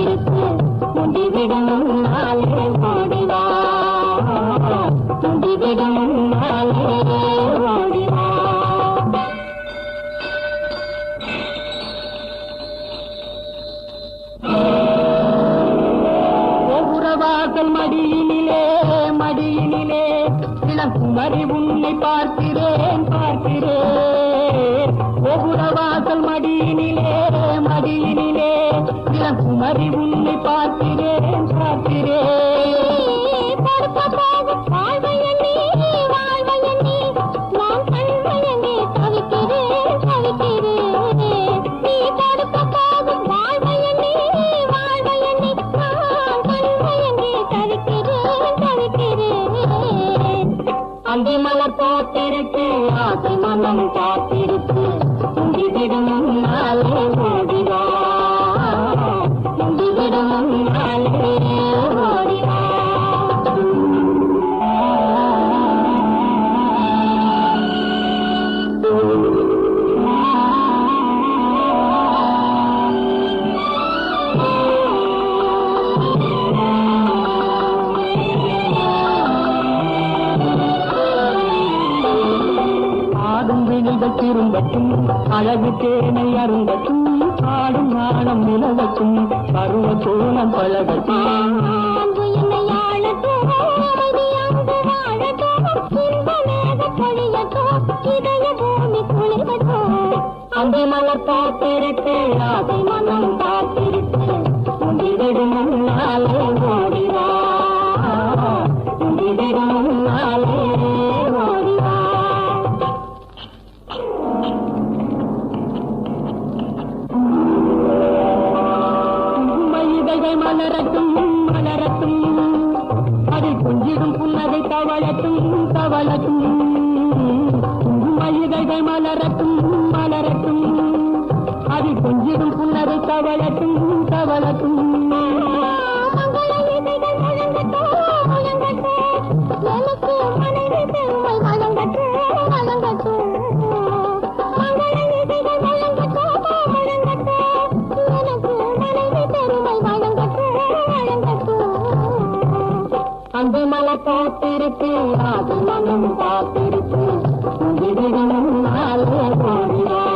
காத்திருக்கு முடிவிடும் நாளே ஓடிவா முடிவிடும் நாளே ஓடிவா வாசல் மடியினிலே மடியினிலே இளங்குமரி உன்னை பார்க்கிறேன் பார்க்கிறேன் ஒவ்வொரு வாசல் மடியினிலே மடியினிலே இளங்குமரி உன்னை பார்க்கிறேன் பார்க்கிறேன் அந்தி மலர் போத்திருக்கு ஆசை மனம் காத்திருக்கு முடிவிடும் நாளே ஓடிவா முடிவிடும் நாளே ஓடிவா திரும்பட்டும் அழகு தேனை அருந்தட்டும் ஆடும் நாணம் நிலவட்டும் பருவ சோழம் பழகட்டும் அந்த மலர் பார்த்திருக்கு ஆசை மனம் பார்த்திருக்கு முடிவிடும் நாளே ஓடிவா முடிவிடும் நாளே ஓடிவா மலரட்டும் மலரட்டும் அதை கொஞ்சிடும் புன்னகை தவளட்டும் தவளட்டும் மயில்கள் மலரட்டும் மலரட்டும் அதை கொஞ்சிடும் புன்னகை தவளட்டும் தவளட்டும் அந்த மலர் பார்த்திருக்கு அது மனம் பார்த்திருக்கு முடிவிடும் நாளே ஓடிவா